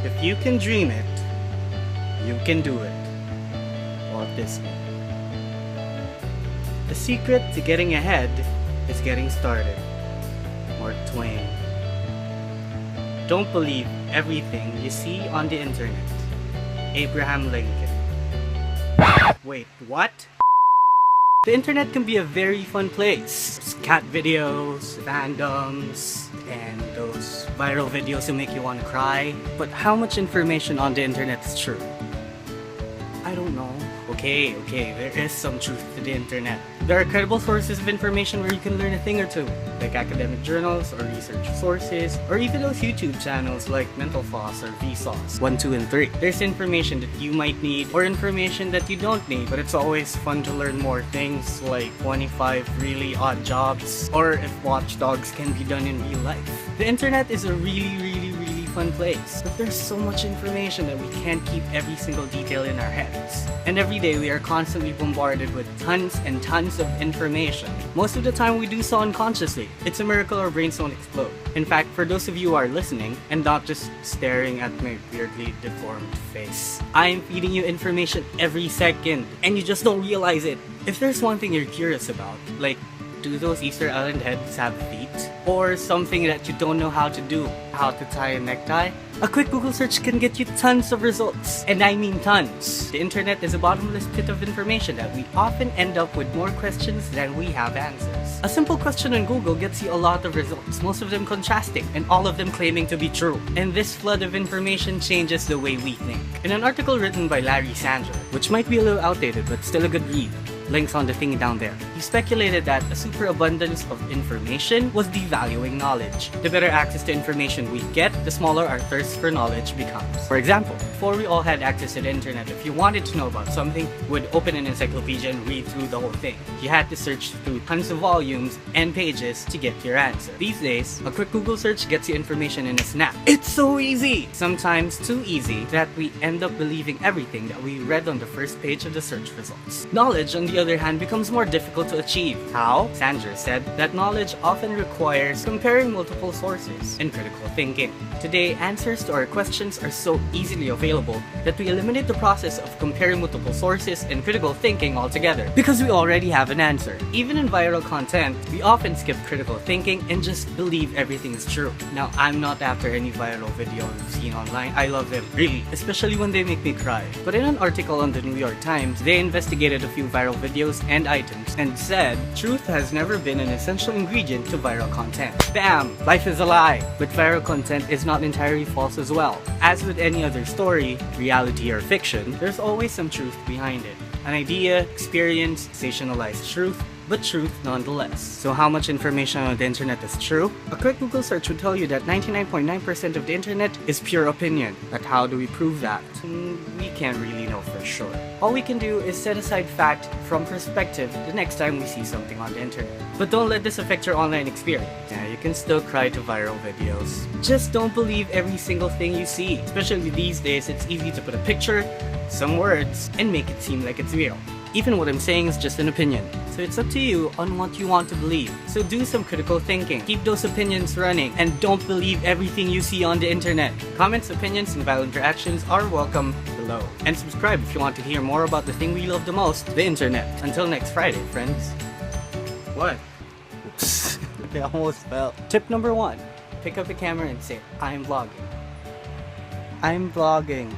If you can dream it, you can do it. Walt Disney. The secret to getting ahead is getting started. Mark Twain. Don't believe everything you see on the internet. Abraham Lincoln. Wait, what? The internet can be a very fun place. There's cat videos, fandoms, and those viral videos that make you want to cry. But how much information on the internet is true? I don't know. Okay, there is some truth to the internet. There are credible sources of information where you can learn a thing or two, like academic journals or research sources, or even those YouTube channels like Mental Floss or Vsauce 1, 2, and 3. There's information that you might need or information that you don't need, but it's always fun to learn more things like 25 really odd jobs, or if watchdogs can be done in real life. The internet is a really fun place, but there's so much information that we can't keep every single detail in our heads. And every day we are constantly bombarded with tons and tons of information. Most of the time we do so unconsciously. It's a miracle our brains don't explode. In fact, for those of you who are listening and not just staring at my weirdly deformed face, I am feeding you information every second and you just don't realize it. If there's one thing you're curious about, like, do those Easter Island heads have feet? Or something that you don't know how to do, how to tie a necktie? A quick Google search can get you tons of results. And I mean tons. The internet is a bottomless pit of information that we often end up with more questions than we have answers. A simple question on Google gets you a lot of results, most of them contrasting, and all of them claiming to be true. And this flood of information changes the way we think. In an article written by Larry Sanger, which might be a little outdated but still a good read, links on the thing down there, he speculated that a superabundance of information was devaluing knowledge. The better access to information we get, the smaller our thirst for knowledge becomes. For example, before we all had access to the internet, if you wanted to know about something, you would open an encyclopedia and read through the whole thing. You had to search through tons of volumes and pages to get your answer. These days, a quick Google search gets you information in a snap. It's so easy! Sometimes too easy that we end up believing everything that we read on the first page of the search results. Knowledge, on the other hand, becomes more difficult to achieve. How? Sanger said that knowledge often requires comparing multiple sources and critical thinking. Today, answers to our questions are so easily available that we eliminate the process of comparing multiple sources and critical thinking altogether, because we already have an answer. Even in viral content, we often skip critical thinking and just believe everything is true. Now, I'm not after any viral video I've seen online. I love them, really, especially when they make me cry. But in an article on the New York Times, they investigated a few viral videos and items and said, truth has never been an essential ingredient to viral content. Bam! Life is a lie! But viral content is not entirely false as well. As with any other story, reality or fiction, there's always some truth behind it. An idea, experience, sensationalized truth, but truth nonetheless. So how much information on the internet is true? A quick Google search would tell you that 99.9% of the internet is pure opinion. But how do we prove that? We can't really know for sure. All we can do is set aside fact from perspective the next time we see something on the internet. But don't let this affect your online experience. Yeah, you can still cry to viral videos. Just don't believe every single thing you see. Especially these days, it's easy to put a picture, some words, and make it seem like it's real. Even what I'm saying is just an opinion. So it's up to you on what you want to believe. So do some critical thinking. Keep those opinions running. And don't believe everything you see on the internet. Comments, opinions, and violent reactions are welcome below. And subscribe if you want to hear more about the thing we love the most, the internet. Until next Friday, friends. What? Oops. I almost fell. Tip number 1. Pick up a camera and say, I'm vlogging. I'm vlogging.